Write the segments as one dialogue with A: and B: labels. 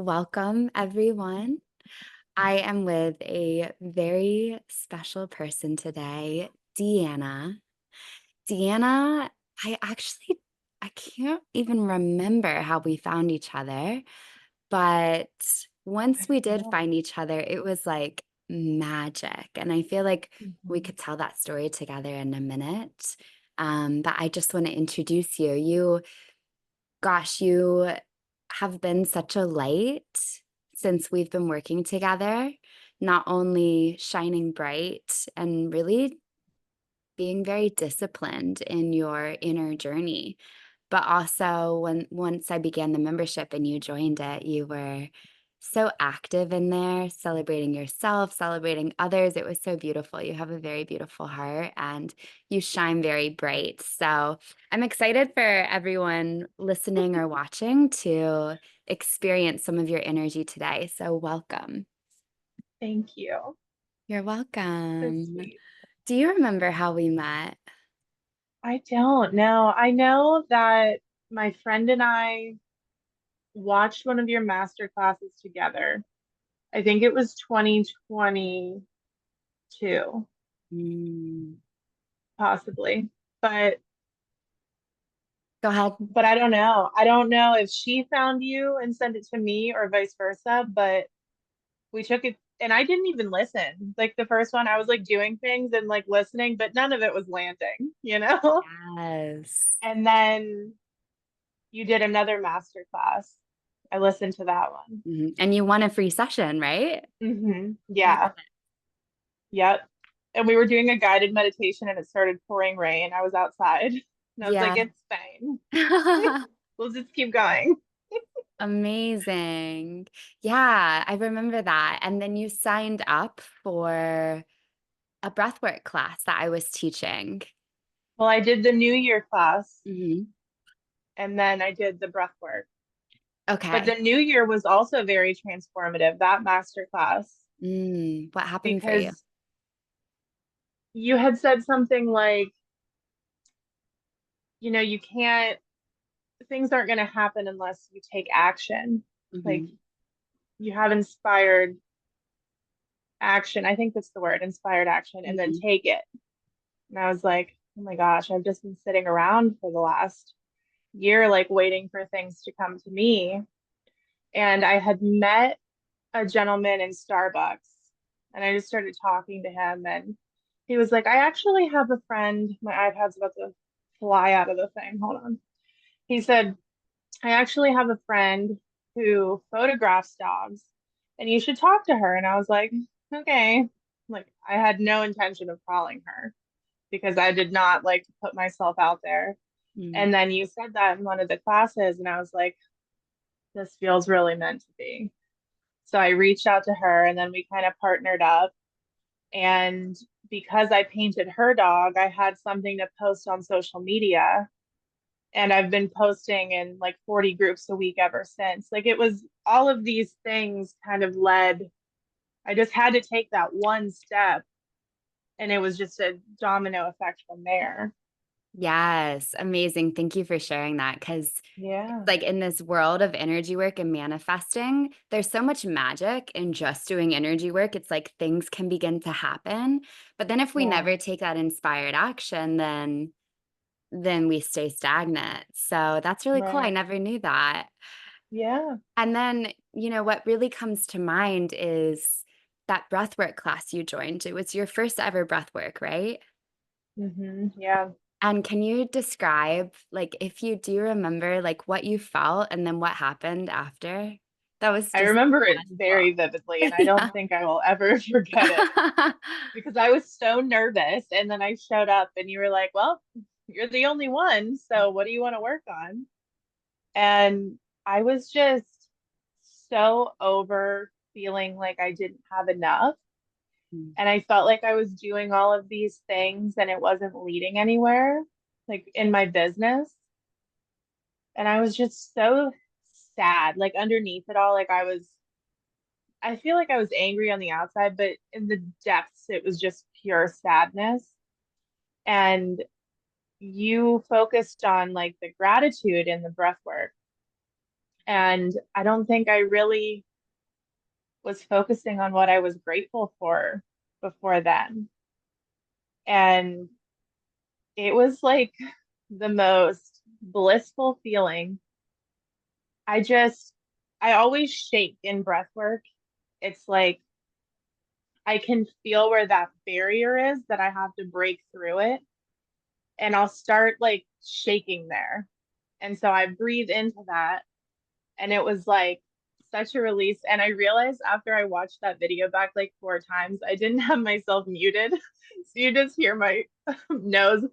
A: welcome everyone. I am with a very special person today, Deanna. Deanna, I actually I can't even remember how we found each other, but once we did
B: Yeah.
A: find each other, it was like magic. And I feel like we
B: Mhm.
A: could tell that story together in a minute. But I just want to introduce you. You have been such a light since we've been working together, not only shining bright and really being very disciplined in your inner journey, but also once I began the membership and you joined it, you were so active in there, celebrating yourself, celebrating others. It was so beautiful. You have a very beautiful heart and you shine very bright. So I'm excited for everyone listening or watching to experience some of your energy today. So welcome.
B: Thank you.
A: You're
B: So
A: welcome.
B: sweet.
A: Do you remember how we met?
B: I don't know. I know that my friend and I watched one of your master classes together. I think it was 2022,
A: Mm,
B: possibly. But
A: go ahead.
B: but I don't know. I don't know if she found you and sent it to me or vice versa, but we took it and I didn't even listen. Like the first one, I was like doing things and like listening, but none of it was landing.
A: Yes.
B: And then you did another master class. I listened to that one.
A: And you won a free session, right? I
B: Yeah. Yep. And we were doing a guided meditation and it started pouring rain. I was outside and I was like,
A: yeah.
B: it's fine. We'll just keep going.
A: Amazing. Yeah, I remember that. And then you signed up for a breathwork class that I was teaching.
B: Well, I did the New Year class
A: hmm
B: and then I did the breath work. But
A: Okay.
B: the New Year was also very transformative, that master class,
A: What happened for you?
B: because you had said something like, you can't, things aren't going to happen unless you take action. Like
A: hmm
B: you have inspired action. I think that's the word, inspired action, and then
A: hmm
B: take it. And I was like, oh my gosh, I've just been sitting around for the last year, like waiting for things to come to me. And I had met a gentleman in Starbucks and I just started talking to him. And he was like, I actually have a friend. My iPad's about to fly out of the thing. Hold on. He said, I actually have a friend who photographs dogs and you should talk to her. And I was like, okay. Like, I had no intention of calling her because I did not like to put myself out there.
A: mm
B: And then you said that in one of the classes, and I was like, this feels really meant to be. So I reached out to her, and then we kind of partnered up. And because I painted her dog, I had something to post on social media. And I've been posting in like 40 groups a week ever since. Like it was all of these things kind of led. I just had to take that one step, and it was just a domino effect from there.
A: Yes, amazing. Thank you for sharing that because
B: Yeah.
A: like in this world of energy work and manifesting, there's so much magic in just doing energy work. It's like things can begin to happen. But then if we
B: Yeah.
A: never take that inspired action, then we stay stagnant. So that's really cool. I
B: Right.
A: never knew that.
B: Yeah.
A: And then, what really comes to mind is that breathwork class you joined. It was your first ever breathwork, right?
B: Yeah.
A: And can you describe, like, if you do remember, like, what you felt and then what happened after? That was
B: I
A: just
B: remember it
A: magical.
B: very vividly, and I don't think I will ever forget it
A: Yeah.
B: because I was so nervous. And then I showed up, and you were like, well, you're the only one. So what do you want to work on? And I was just so over feeling like I didn't have enough. And I felt like I was doing all of these things and it wasn't leading anywhere, like in my business. And I was just so sad. Like underneath it all, I feel like I was angry on the outside, but in the depths, it was just pure sadness. And you focused on like the gratitude in the breath work. And I don't think I really was focusing on what I was grateful for before then. And it was like the most blissful feeling. I just, I always shake in breath work. It's like I can feel where that barrier is that I have to break through it. And I'll start like shaking there. And so I breathe into that. And it was like such a release. And I realized after I watched that video back like 4 times, I didn't have myself muted. So you just hear my nose,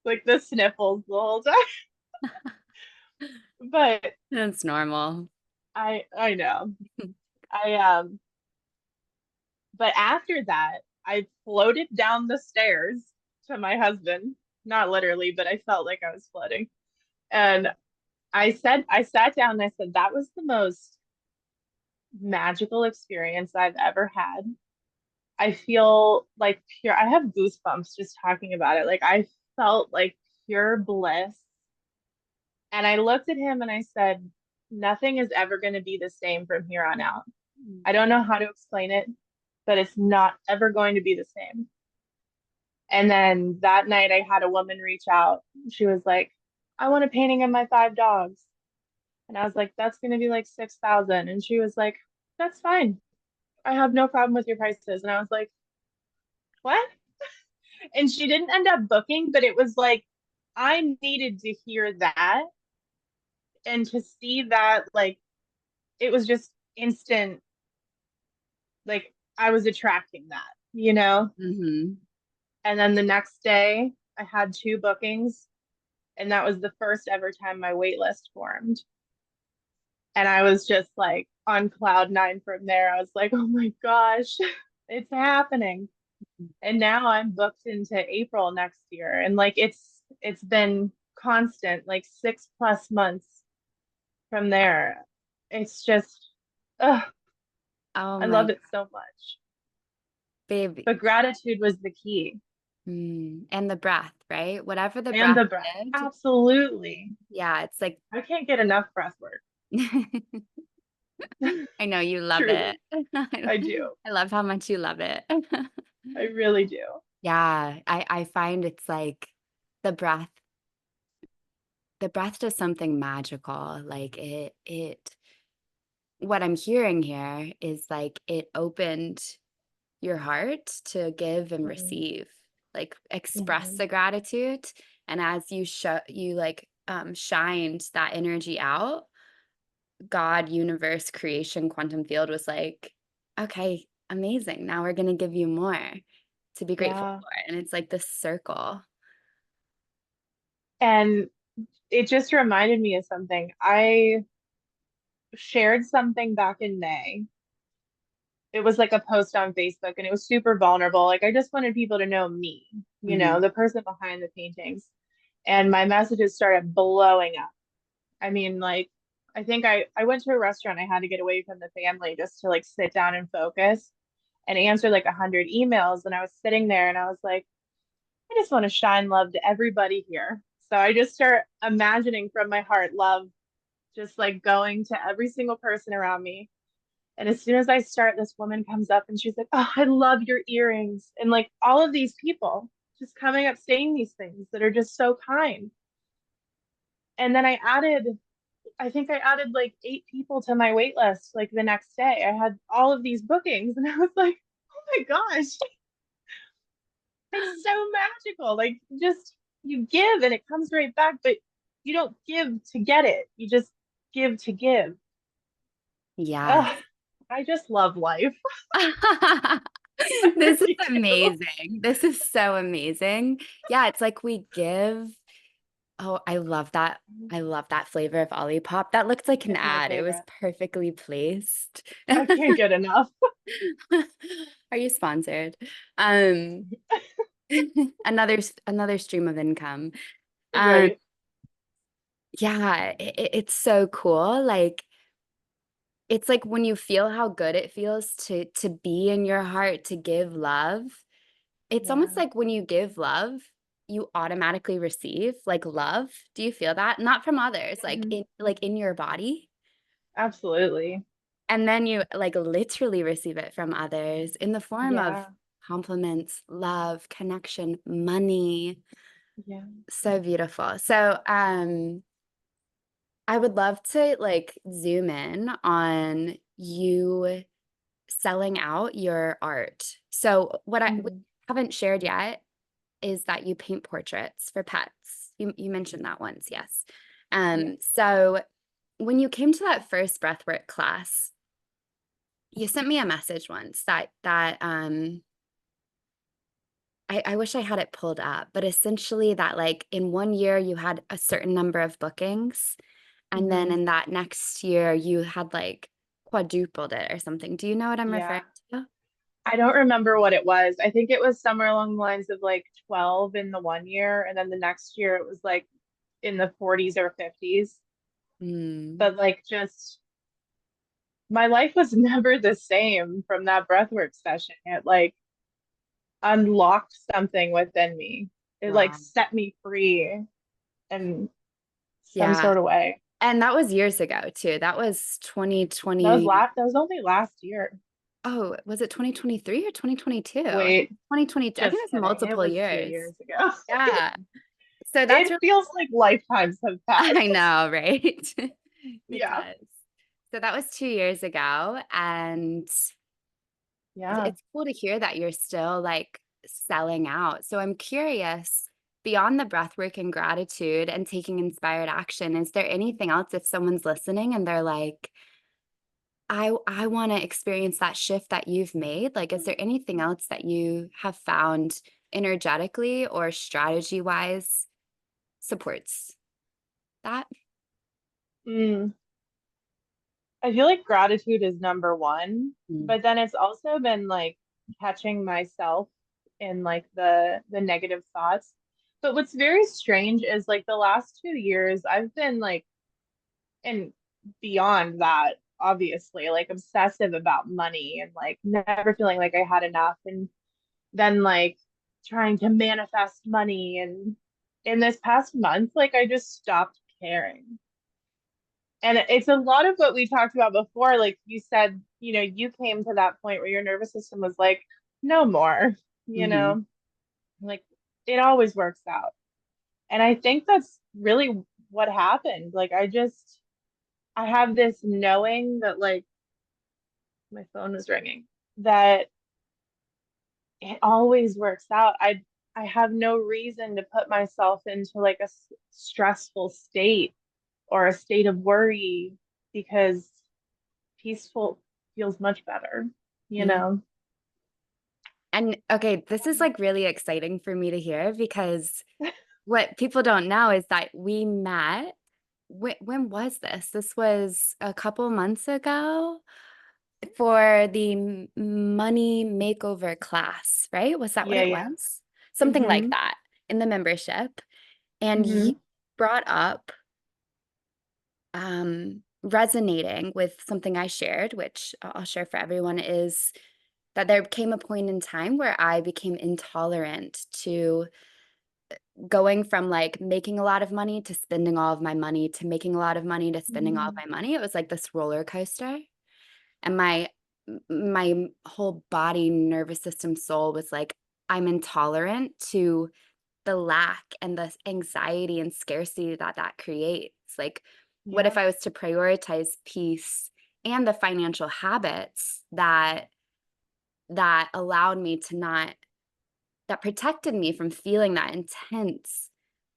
B: like the sniffles the whole time. But
A: That's normal.
B: I know. I but after that, I floated down the stairs to my husband. Not literally, but I felt like I was floating. And I sat down and I said, that was the most magical experience I've ever had. I feel like pure, I have goosebumps just talking about it. Like I felt like pure bliss. And I looked at him and I said, nothing is ever going to be the same from here on out. I don't know how to explain it, but it's not ever going to be the same. And then that night I had a woman reach out. She was like, I want a painting of my 5 dogs. And I was like, that's going to be like 6,000. And she was like, that's fine. I have no problem with your prices. And I was like, what? And she didn't end up booking, but it was like, I needed to hear that and to see that, like, it was just instant, like, I was attracting that, you know?
A: Hmm.
B: And then the next day, I had 2 bookings, and that was the first ever time my wait list formed. And I was just like on cloud 9 from there. I was like, oh my gosh, it's happening. And now I'm booked into April next year. And like it's been constant, like 6+ months from there. It's just
A: Oh
B: I
A: my,
B: love it so much.
A: baby.
B: But gratitude was the key.
A: And the breath, right? Whatever the
B: And
A: breath
B: the breath.
A: did.
B: Absolutely.
A: Yeah, it's like
B: I can't get enough breath work.
A: I know you love it.
B: Truly. I do.
A: I love how much you love it.
B: I really do.
A: Yeah, I find it's like the breath, the breath does something magical. Like it what I'm hearing here is like it opened your heart to give and
B: Mhm.
A: receive, like express
B: Mhm.
A: the gratitude. And as you show you like shined that energy out, God, universe, creation, quantum field was like, okay, amazing. Now we're going to give you more to be grateful
B: Yeah.
A: for. And it's like this circle.
B: And it just reminded me of something. I shared something back in May. It was like a post on Facebook and it was super vulnerable. Like I just wanted people to know me,
A: Hmm.
B: the person behind the paintings. And my messages started blowing up. I mean, like I think I went to a restaurant. I had to get away from the family just to like sit down and focus and answer like 100 emails. And I was sitting there and I was like, I just want to shine love to everybody here. So I just start imagining from my heart love just like going to every single person around me. And as soon as I start, this woman comes up and she's like, oh, I love your earrings. And like all of these people just coming up saying these things that are just so kind. And then I think I added like 8 people to my wait list like the next day. I had all of these bookings and I was like, oh my gosh, it's so magical. Like just you give and it comes right back, but you don't give to get it. You just give to give.
A: Yes.
B: Ugh, I just love life. I
A: This is
B: really do.
A: amazing. This is so amazing. Yeah, it's like we give. Oh, I love that. I love that flavor of Olipop. That looked like an
B: It's my
A: ad. It was
B: favorite.
A: perfectly placed.
B: I can't get enough.
A: Are you sponsored? Um, another stream of income. Um,
B: Right.
A: yeah, it's so cool. Like it's like when you feel how good it feels to be in your heart to give love. It's almost
B: Yeah.
A: like when you give love, you automatically receive like love. Do you feel that? Not from others,
B: Mhm.
A: like in your body.
B: Absolutely.
A: And then you like literally receive it from others in the form of
B: Yeah.
A: compliments, love, connection, money.
B: Yeah.
A: So beautiful. So, I would love to like zoom in on you selling out your art. So, what we
B: Mhm.
A: haven't shared yet is that you paint portraits for pets. You mentioned that once, yes.
B: Yeah.
A: So when you came to that first breathwork class, you sent me a message once that I wish I had it pulled up, but essentially that like in 1 year you had a certain number of bookings, and then
B: Hmm.
A: in that next year you had like quadrupled it or something. Do you know what I'm
B: Yeah.
A: referring to?
B: I don't remember what it was. I think it was somewhere along the lines of like 12 in the 1 year, and then the next year it was like in the 40s or 50s.
A: Mm,
B: But like just my life was never the same from that breathwork session. It like unlocked something within me. It like
A: wow.
B: set me free in some
A: Yeah.
B: sort of way.
A: And that was years ago too. That was
B: That was
A: 2020.
B: last, that was only last year.
A: Oh, was it 2023 or 2022? I think
B: Wait,
A: 2022. I think
B: just
A: it's
B: kidding. It
A: multiple
B: was two
A: years.
B: years ago.
A: Yeah. So that's
B: It
A: really,
B: feels like lifetimes have
A: I
B: passed.
A: know, right? It
B: Yeah.
A: does. So that was 2 years ago. And
B: Yeah.
A: it's cool to hear that you're still like selling out. So I'm curious, beyond the breath work and gratitude and taking inspired action, is there anything else if someone's listening and they're like, I want to experience that shift that you've made? Like, is there anything else that you have found energetically or strategy wise supports that?
B: Mm. I feel like gratitude is number one,
A: Mm.
B: but then it's also been like catching myself in like the negative thoughts. But what's very strange is like the last 2 years I've been like, and beyond that, obviously, like obsessive about money and like never feeling like I had enough, and then like trying to manifest money. And in this past month, like I just stopped caring. And it's a lot of what we talked about before. Like you said, you came to that point where your nervous system was like, no more, you
A: Hmm.
B: know, like it always works out. And I think that's really what happened. Like I have this knowing that like my phone was ringing, that it always works out. I have no reason to put myself into like a stressful state or a state of worry, because peaceful feels much better, you
A: Yeah.
B: know?
A: And okay, this is like really exciting for me to hear because what people don't know is that we met. When was this? This was a couple months ago for the money makeover class, right? Was that what
B: Yeah,
A: it
B: yeah.
A: was? Something like
B: Mm-hmm.
A: that in the membership. And you
B: Mm-hmm.
A: brought up resonating with something I shared, which I'll share for everyone, is that there came a point in time where I became intolerant to going from like making a lot of money to spending all of my money to making a lot of money to spending all of
B: Mm-hmm.
A: my money. It was like this roller coaster. And my whole body, nervous system, soul was like, I'm intolerant to the lack and the anxiety and scarcity that that creates. Like, what if
B: Yeah,
A: I was to prioritize peace and the financial habits that allowed me to not that protected me from feeling that intense,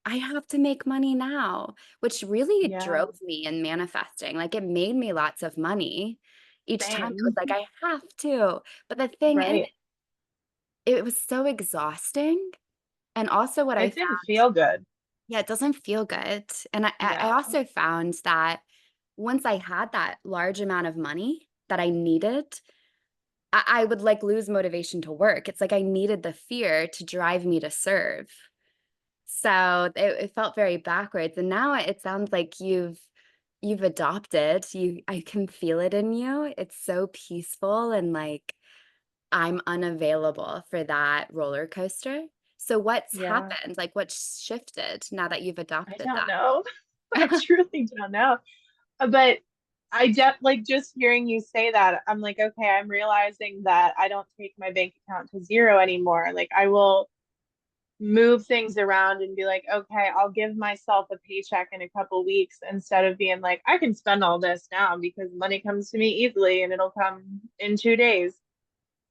A: I have to make money now, which really
B: yeah.
A: drove me in manifesting. Like it made me lots of money. Each time it was
B: Same.
A: like, I have to. But the thing is,
B: Right.
A: it was so exhausting. And also, what I
B: It didn't
A: found,
B: feel good.
A: yeah, it doesn't feel good. And I
B: No.
A: also found that once I had that large amount of money that I needed, I would like lose motivation to work. It's like I needed the fear to drive me to serve. So it felt very backwards. And now it sounds like you've adopted. I can feel it in you. It's so peaceful and like I'm unavailable for that roller coaster. So what's
B: Yeah.
A: happened? Like what's shifted now that you've
B: I
A: adopted
B: don't
A: that?
B: know. I truly don't know. But like just hearing you say that, I'm like, okay, I'm realizing that I don't take my bank account to zero anymore. Like I will move things around and be like, okay, I'll give myself a paycheck in a couple weeks instead of being like, I can spend all this now because money comes to me easily and it'll come in 2 days.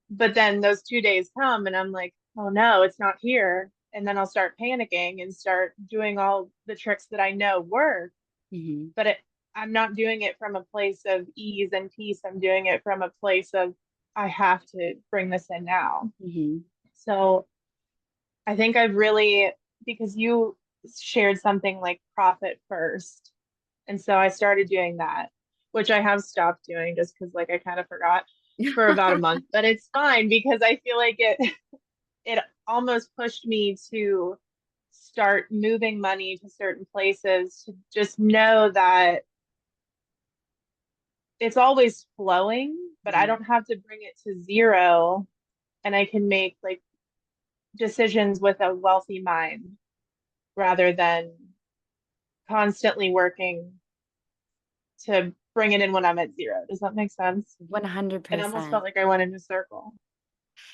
B: But then those 2 days come and I'm like, oh no, it's not here. And then I'll start panicking and start doing all the tricks that I know work.
A: Hmm.
B: But I'm not doing it from a place of ease and peace. I'm doing it from a place of, I have to bring this in now.
A: Hmm.
B: So I think I've really, because you shared something like profit first. And so I started doing that, which I have stopped doing just because like I kind of forgot for about a month, but it's fine because I feel like it almost pushed me to start moving money to certain places to just know that it's always flowing, but I don't have to bring it to zero and I can make like decisions with a wealthy mind rather than constantly working to bring it in when I'm at zero. Does that make sense? It almost felt
A: 100%.
B: like I went in a circle.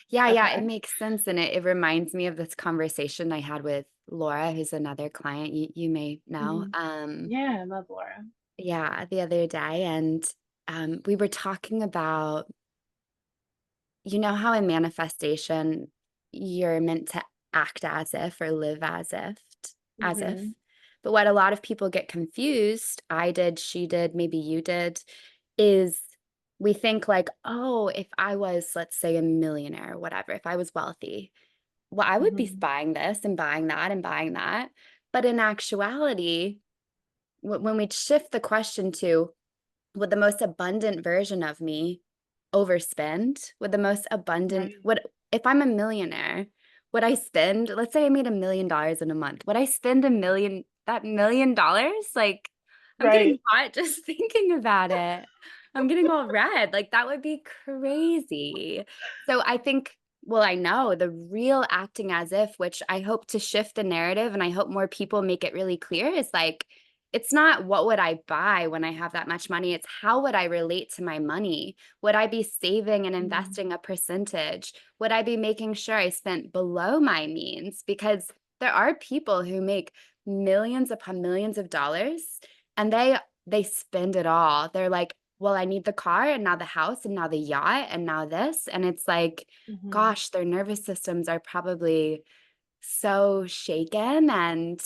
A: Yeah, yeah, it
B: Okay.
A: makes sense. And it reminds me of this conversation I had with Laura, who's another client you may know.
B: Hmm. Yeah, I love Laura.
A: Yeah, the other day. And we were talking about, you know, how in manifestation you're meant to act as if or live as if.
B: Hmm.
A: But what a lot of people get confused, I did, she did, maybe you did, is we think like, oh, if I was, let's say, a millionaire or whatever, if I was wealthy, well, I would be
B: Hmm.
A: buying this and buying that and buying that. But in actuality, when we shift the question to, would the most abundant version of me overspend? Would the most abundant,
B: Right.
A: would, if I'm a millionaire, would I spend, let's say I made $1 million in a month, would I spend that $1 million? Like, I'm getting
B: Right.
A: hot just thinking about it. I'm getting all red. Like, that would be crazy. So I think, well, I know the real acting as if, which I hope to shift the narrative and I hope more people make it really clear, is like, it's not what would I buy when I have that much money. It's how would I relate to my money? Would I be saving and
B: Mm-hmm.
A: investing a percentage? Would I be making sure I spent below my means? Because there are people who make millions upon millions of dollars and they spend it all. They're like, well, I need the car and now the house and now the yacht and now this. And it's like,
B: Hmm.
A: gosh, their nervous systems are probably so shaken, and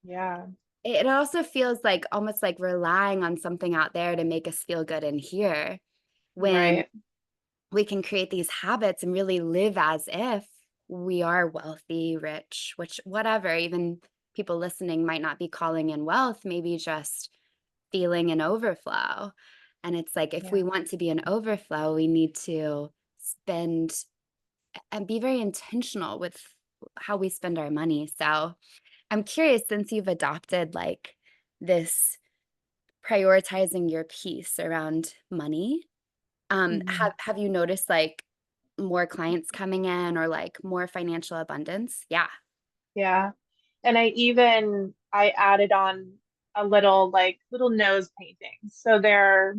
B: Yeah.
A: it also feels like almost like relying on something out there to make us feel good in here, when
B: Right.
A: we can create these habits and really live as if we are wealthy, rich, which whatever, even people listening might not be calling in wealth, maybe just feeling an overflow. And it's like, if we
B: Yeah.
A: want to be an overflow, we need to spend and be very intentional with how we spend our money. So I'm curious, since you've adopted like this prioritizing your piece around money,
B: Hmm.
A: have you noticed like more clients coming in or like more financial abundance? Yeah.
B: Yeah. And I added on a little like little nose paintings. So they're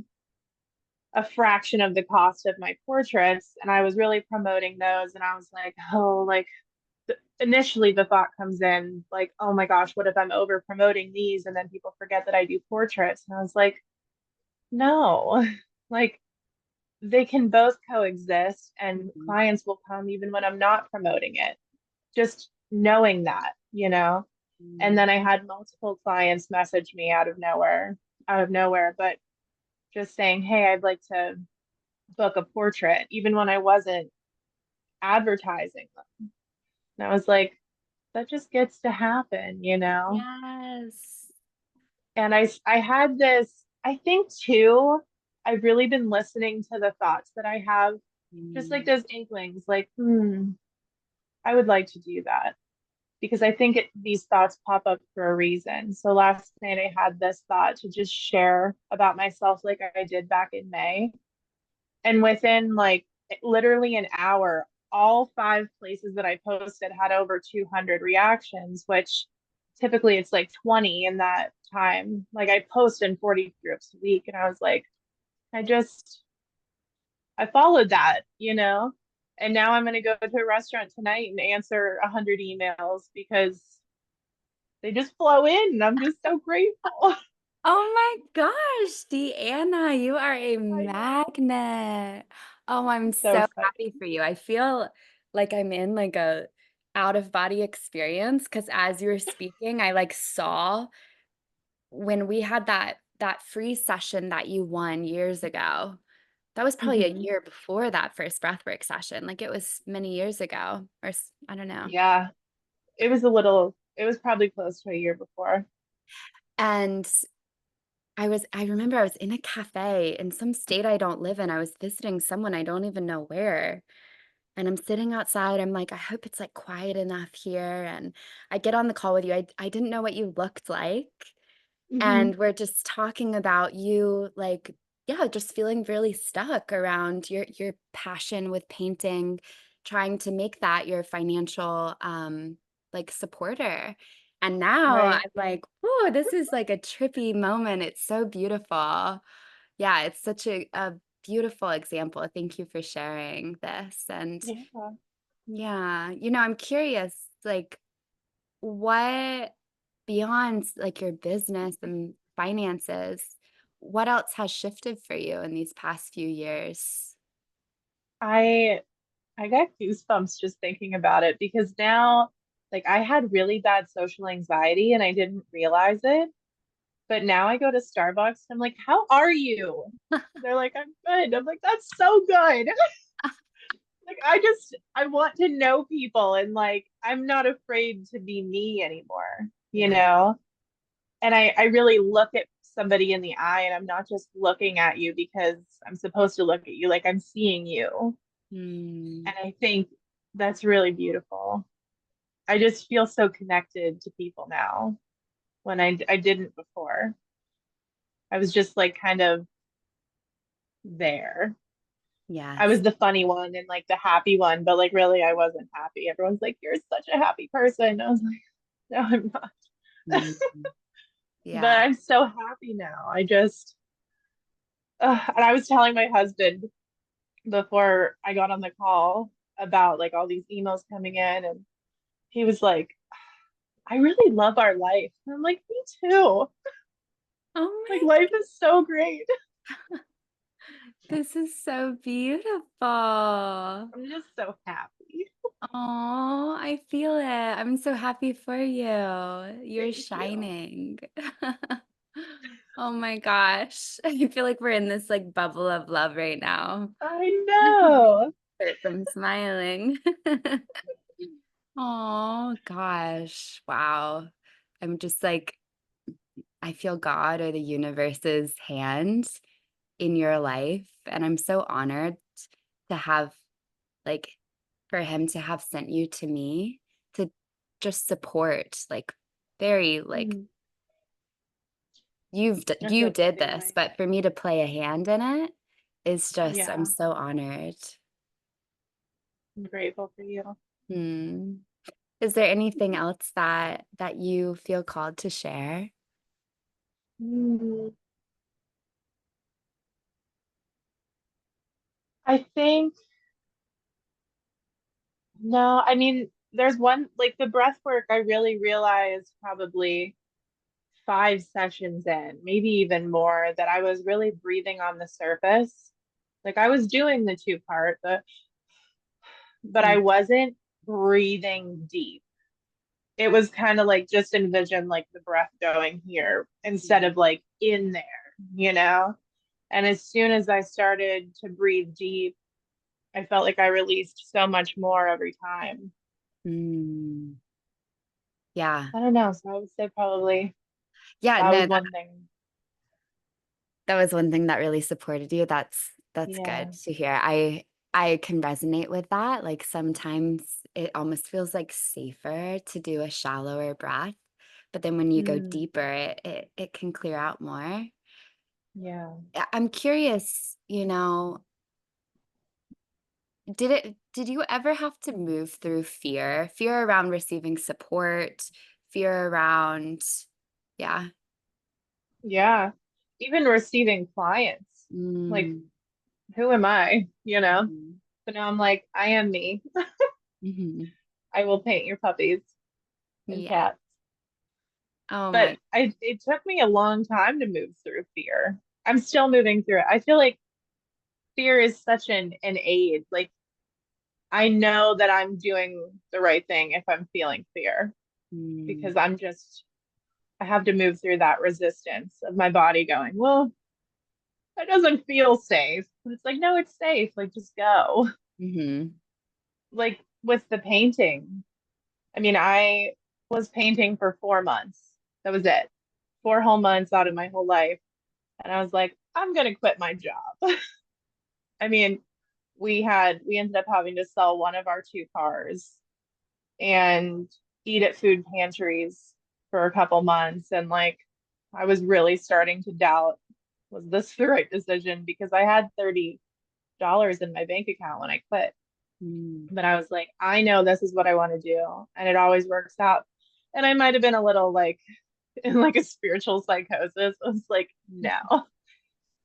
B: a fraction of the cost of my portraits. And I was really promoting those. And I was like, oh, like initially the thought comes in like, oh my gosh, what if I'm over promoting these and then people forget that I do portraits? And I was like, no, like they can both coexist and
A: Mhm.
B: clients will come even when I'm not promoting it. Just knowing that, you know? And
A: Mm.
B: then I had multiple clients message me out of nowhere, but just saying, hey, I'd like to book a portrait, even when I wasn't advertising them. And I was like, that just gets to happen, you know?
A: Yes.
B: And I had this, I think too, I've really been listening to the thoughts that I have, just like
A: Mm.
B: those inklings, like, I would like to do that. Because I think these thoughts pop up for a reason. So last night I had this thought to just share about myself like I did back in May. And within like literally an hour, all 5 places that I posted had over 200 reactions, which typically it's like 20 in that time. Like I post in 40 groups a week, and I was like, I just I followed that, you know? And now I'm gonna go to a restaurant tonight and answer 100 emails because they just flow in. And I'm just so grateful.
A: Oh my gosh, Deanna, you are a
B: I know.
A: magnet. Oh, I'm
B: It's so
A: so happy
B: exciting.
A: for you. I feel like I'm in like a out of body experience because as you were speaking, I like saw when we had that free session that you won years ago. That was probably a
B: Hmm.
A: year before that first breathwork session. Like it was many years ago, or I don't know.
B: Yeah, it was probably close to a year before.
A: And I remember I was in a cafe in some state I don't live in. I was visiting someone I don't even know where. And I'm sitting outside. I'm like, I hope it's like quiet enough here. And I get on the call with you. I didn't know what you looked like.
B: Hmm.
A: And we're just talking about you like, yeah, just feeling really stuck around your passion with painting, trying to make that your financial like supporter. And now
B: Right.
A: I'm like, whoa, this is like a trippy moment. It's so beautiful. Yeah, it's such a beautiful example. Thank you for sharing this. And
B: Yeah.
A: yeah, I'm curious, like, what beyond like your business and finances, what else has shifted for you in these past few years?
B: I I got goosebumps just thinking about it because now, like, I had really bad social anxiety and I didn't realize it. But now I go to Starbucks and I'm like, how are you? They're like, I'm good. I'm like, that's so good. Like, I want to know people, and like, I'm not afraid to be me anymore, you
A: Yeah.
B: know? And I really look at somebody in the eye, and I'm not just looking at you because I'm supposed to look at you, like I'm seeing you.
A: Hmm.
B: And I think that's really beautiful. I just feel so connected to people now when I didn't before. I was just like kind of there. I
A: Yes.
B: was the funny one and like the happy one, but like really I wasn't happy. Everyone's like, "You're such a happy person." I was like, "No, I'm not."
A: Mm.
B: But
A: Yeah.
B: I'm so happy now. And I was telling my husband before I got on the call about like all these emails coming in, and he was like, "I really love our life." And I'm like, "Me too. Like
A: Oh
B: life is so great."
A: this is so beautiful.
B: I'm just so happy.
A: Oh, I feel it. I'm so happy for you. You're
B: Thank you.
A: shining. Oh my gosh. I feel like we're in this like bubble of love right now.
B: I know.
A: Hurt from smiling. Oh gosh. Wow. I'm just like, I feel God or the universe's hand in your life. And I'm so honored to have like for him to have sent you to me to just support like very like
B: Mhm. I
A: you
B: feel the
A: did
B: same
A: this,
B: way.
A: but for me to play a hand in it is just I'm
B: Yeah,
A: so honored.
B: I'm grateful for you.
A: Hmm. Is there anything else that you feel called to share?
B: Mm, I think no, I mean, there's one like the breath work I really realized probably 5 sessions in, maybe even more, that I was really breathing on the surface. Like I was doing the two part, but I
A: Mm,
B: wasn't breathing deep. It was kind of like just envision like the breath going here instead
A: yeah.
B: of like in there, you know? And as soon as I started to breathe deep, I felt like I released so much more every time.
A: Mm, yeah.
B: I don't know. So I would say probably
A: Yeah,
B: that
A: no,
B: was one thing.
A: that was one thing that really supported you. That's good
B: Yeah.
A: to hear. I can resonate with that. Like sometimes it almost feels like safer to do a shallower breath, but then when you go
B: Mm,
A: deeper, it can clear out more.
B: yeah.
A: I'm curious, did you ever have to move through fear around receiving support, fear around, yeah.
B: Yeah. Even receiving clients. Like,
A: Mm,
B: who am I? You know?
A: mhm,
B: But now I'm like, I am me.
A: mhm.
B: I will paint your puppies and
A: Yeah.
B: cats.
A: Oh
B: But
A: my.
B: it took me a long time to move through fear. I'm still moving through it. I feel like fear is such an aid. Like I know that I'm doing the right thing if I'm feeling fear
A: Mm,
B: because I have to move through that resistance of my body going, well, that doesn't feel safe. But it's like, no, it's safe. Like just go.
A: mhm,
B: Like with the painting. I mean, I was painting for 4 months. That was it. 4 whole months out of my whole life. And I was like, I'm gonna quit my job. I mean, we ended up having to sell one of our two cars and eat at food pantries for a couple months. And like, I was really starting to doubt, was this the right decision? Because I had $30 in my bank account when I quit.
A: mm.
B: But I was like, I know this is what I want to do. And it always works out. And I might have been a little like in like a spiritual psychosis. I was like, no,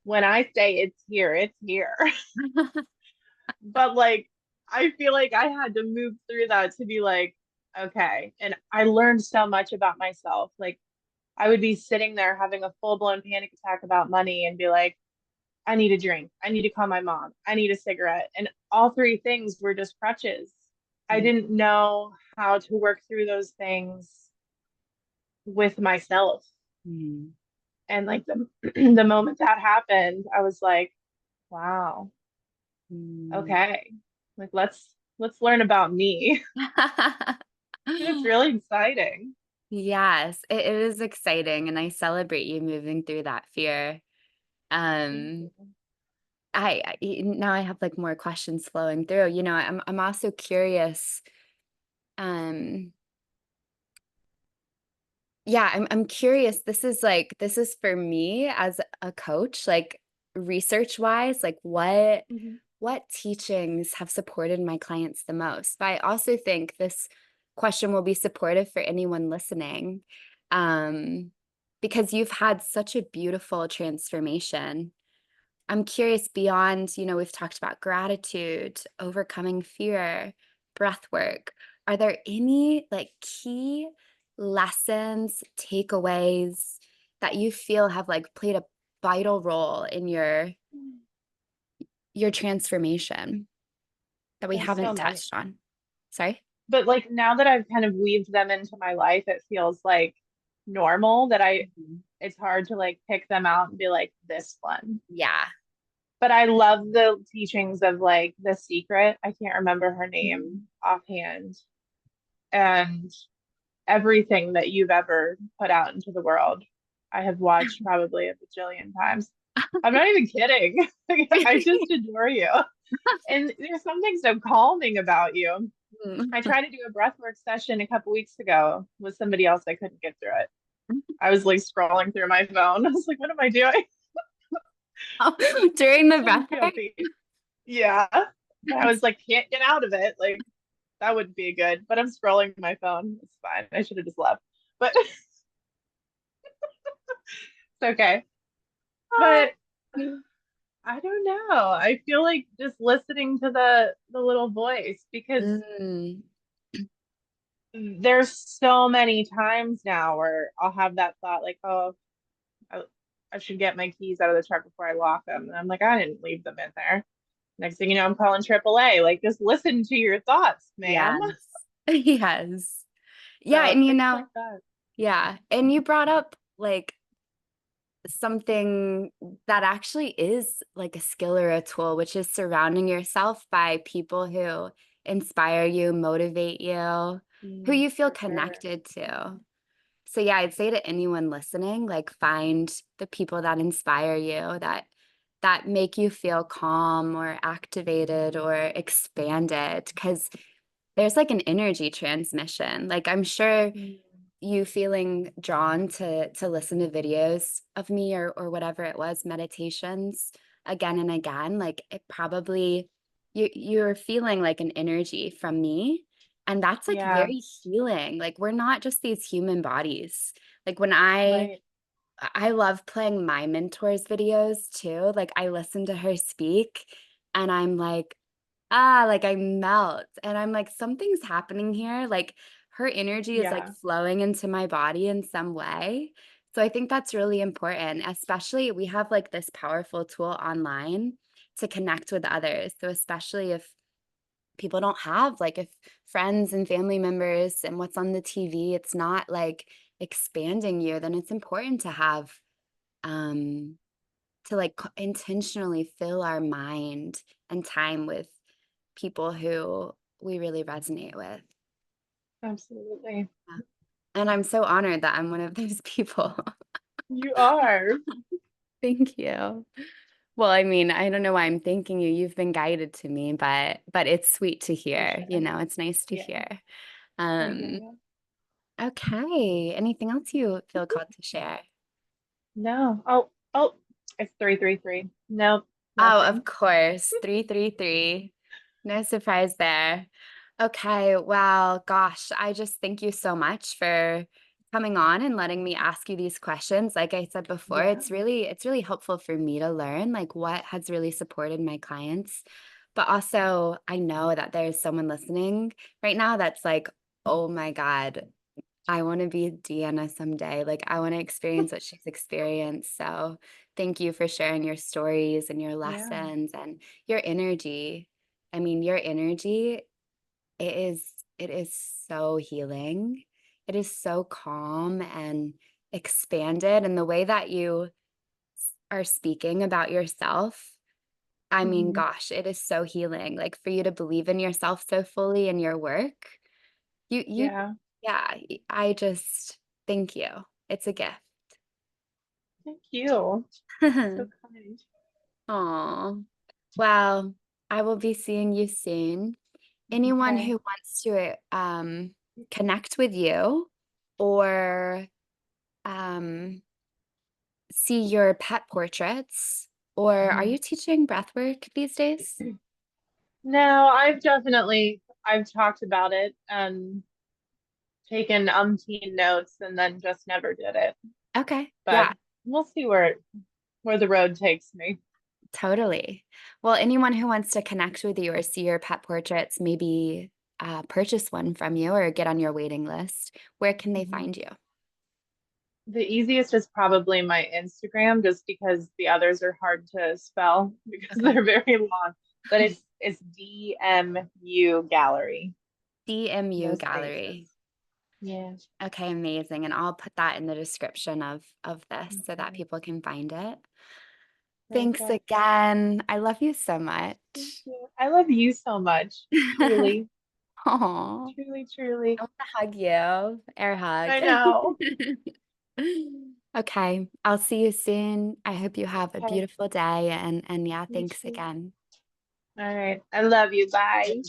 B: when I say it's here, it's here. But like, I feel like I had to move through that to be like, okay. And I learned so much about myself. Like, I would be sitting there having a full blown panic attack about money and be like, I need a drink. I need to call my mom. I need a cigarette. And all three things were just crutches. I didn't know how to work through those things with myself.
A: Mm,
B: And like the the moment that happened, I was like, wow,
A: mm.
B: okay. Like let's learn about me. And it's really exciting.
A: Yes, it is exciting, and I celebrate you moving through that fear.
B: Thank
A: Um,
B: you.
A: now I have like more questions flowing through. I'm also curious. Um, yeah, I'm curious. This is for me as a coach, like research wise, like
B: Mhm.
A: what teachings have supported my clients the most? But I also think this question will be supportive for anyone listening, um, because you've had such a beautiful transformation. I'm curious beyond, we've talked about gratitude, overcoming fear, breath work. Are there any like key lessons, takeaways that you feel have like played a vital role in your transformation that we
B: There's so
A: haven't
B: many.
A: touched on? Sorry?
B: But like now that I've kind of weaved them into my life, it feels like normal that
A: Mhm.
B: it's hard to like pick them out and be like this one.
A: Yeah.
B: But I love the teachings of like The Secret. I can't remember her name
A: Mhm.
B: offhand. And everything that you've ever put out into the world, I have watched probably a bajillion times. I'm not even kidding. I just adore you. And there's something so calming about you. I tried to do a breathwork session a couple weeks ago with somebody else. I couldn't get through it. I was like scrolling through my phone. I was like, what am I doing?
A: Oh, during the breath
B: Couldn't feel
A: work?
B: peace. Yeah. And I was like, can't get out of it. Like, that wouldn't be good. But I'm scrolling my phone. It's fine. I should have just left. But it's okay. But I don't know. I feel like just listening to the little voice because
A: Mm,
B: there's so many times now where I'll have that thought like, oh, I, I should get my keys out of the truck before I lock them. And I'm like, I didn't leave them in there. Next thing you know, I'm calling AAA. Like, just listen to your thoughts, ma'am.
A: yes. Yes. Yeah,
B: So
A: and
B: things like that.
A: yeah, and you brought up like something that actually is like a skill or a tool, which is surrounding yourself by people who inspire you, motivate you, who you feel
B: For sure.
A: connected to. So yeah, I'd say to anyone listening, like find the people that inspire you, that make you feel calm or activated or expanded, because there's like an energy transmission. Like I'm sure
B: Mm.
A: you feeling drawn to listen to videos of me or whatever it was, meditations again and again, like it probably you're feeling like an energy from me. And that's like
B: Yeah,
A: very healing. Like we're not just these human bodies. Like when I love playing my mentor's videos too. Like I listen to her speak and I'm like, ah, like I melt and I'm like, something's happening here. Like her energy is like
B: yeah,
A: flowing into my body in some way. So I think that's really important, especially we have like this powerful tool online to connect with others. So especially if people don't have like if friends and family members and what's on the TV, it's not like expanding you, then it's important to have um to like intentionally fill our mind and time with people who we really resonate with.
B: absolutely.
A: Yeah. And I'm so honored that I'm one of those people.
B: You are.
A: Thank you. Well, I mean, I don't know why I'm thanking you. You've been guided to me, but it's sweet to
B: For
A: hear,
B: sure.
A: it's nice to
B: Yeah,
A: hear.
B: I hear
A: Um,
B: you.
A: okay. Anything else you feel called to share?
B: No. Oh, it's 333. Nope,
A: Oh, of
B: nothing.
A: course. 333. No surprise there. Okay. Well, gosh, I just thank you so much for coming on and letting me ask you these questions. Like I said before,
B: Yeah,
A: it's really helpful for me to learn like what has really supported my clients. But also, I know that there's someone listening right now that's like, "Oh my God, I want to be Deanna someday. Like, I want to experience what she's experienced." So, thank you for sharing your stories and your
B: yeah,
A: lessons and your energy. I mean, your energy, it is so healing. It is so calm and expanded. And the way that you are speaking about yourself, I mean,
B: hmm,
A: gosh, it is so healing. Like for you to believe in yourself so fully in your work. You
B: yeah.
A: yeah, I just thank you. It's a gift.
B: Thank you. So kind.
A: Oh, well, I will be seeing you soon. Anyone
B: Okay.
A: who wants to connect with you or um see your pet portraits, or are
B: Mhm.
A: you teaching breathwork these days?
B: No, I've talked about it and taken umpteen notes and then just never did it.
A: Okay.
B: But
A: Yeah,
B: we'll see where the road takes me.
A: totally. Well, anyone who wants to connect with you or see your pet portraits, maybe purchase one from you or get on your waiting list, where can they
B: Mhm.
A: find you?
B: The easiest is probably my Instagram, just because the others are hard to spell because
A: Okay.
B: they're very long. But it's DMU Gallery. No
A: DMU
B: spaces.
A: Gallery.
B: Yeah.
A: Okay, amazing. And I'll put that in the description of this so that
B: Okay.
A: people can find it. Thanks
B: Perfect.
A: again. I love you so
B: Thank
A: much.
B: you. I love you so much. Truly,
A: Oh,
B: truly, truly.
A: I want to hug you. Air hug.
B: I know.
A: Okay, I'll see you soon. I hope you have a
B: Okay.
A: beautiful day and yeah,
B: You
A: thanks
B: too.
A: again.
B: All right. I love you. Bye.